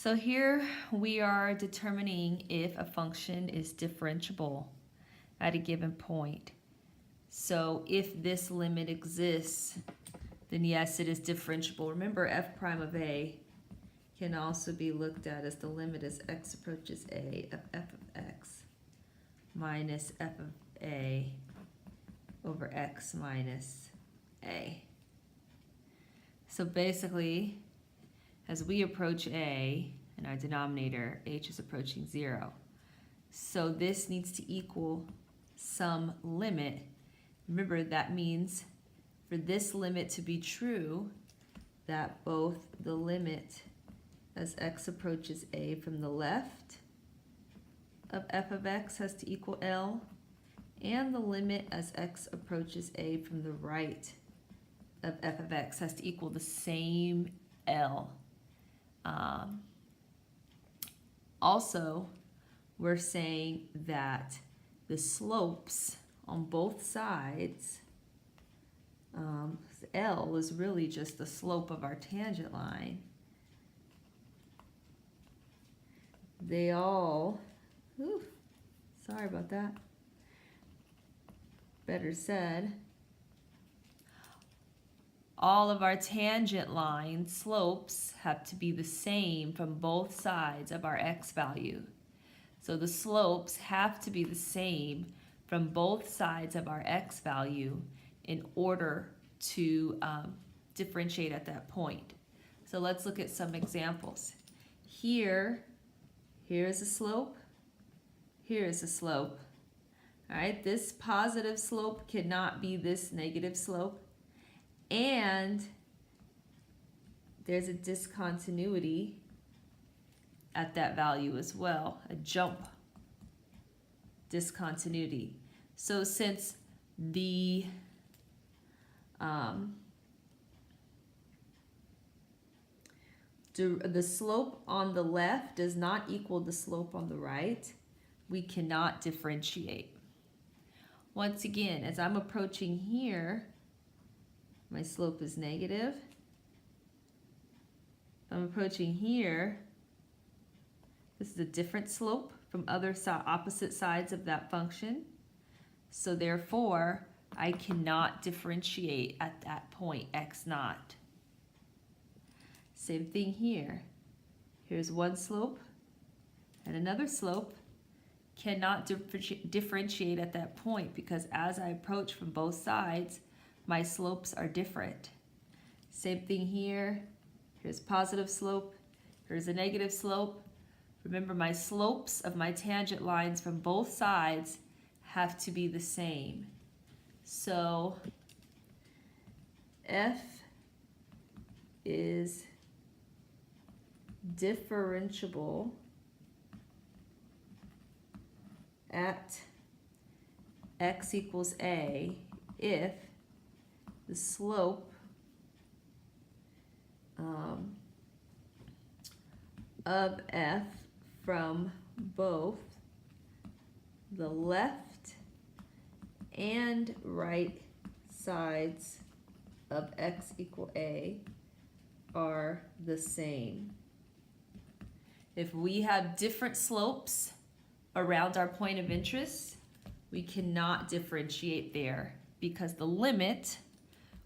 So here we are determining if a function is differentiable at a given point. So if this limit exists, then yes, it is differentiable. Remember, f prime of a can also be looked at as the limit as x approaches a of f of x minus f of a over x minus a. So basically, as we approach a in our denominator, h is approaching 0. So this needs to equal some limit. Remember, that means for this limit to be true, that both the limit as x approaches a from the left of f of x has to equal L, and the limit as x approaches a from the right of f of x has to equal the same L. Also, we're saying that the slopes on both sides, L is really just the slope of our tangent line. They all, sorry about that, better said, all of our tangent line slopes have to be the same from both sides of our x value. So the slopes have to be the same from both sides of our x value in order to differentiate at that point. So let's look at some examples. Here's a slope, here's a slope. All right, this positive slope cannot be this negative slope. And there's a discontinuity at that value as well, a jump discontinuity. So since the slope on the left does not equal the slope on the right, we cannot differentiate. Once again, as I'm approaching here, my slope is negative. If I'm approaching here, this is a different slope from opposite sides of that function. So therefore, I cannot differentiate at that point, x naught. Same thing here. Here's one slope and another slope. Cannot differentiate at that point because as I approach from both sides, my slopes are different. Same thing here. Here's positive slope. Here's a negative slope. Remember, my slopes of my tangent lines from both sides have to be the same. So f is differentiable at x equals a if the slope of f from both the left and right sides of x equal a are the same. If we have different slopes around our point of interest, we cannot differentiate there because the limit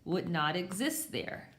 would not exist there.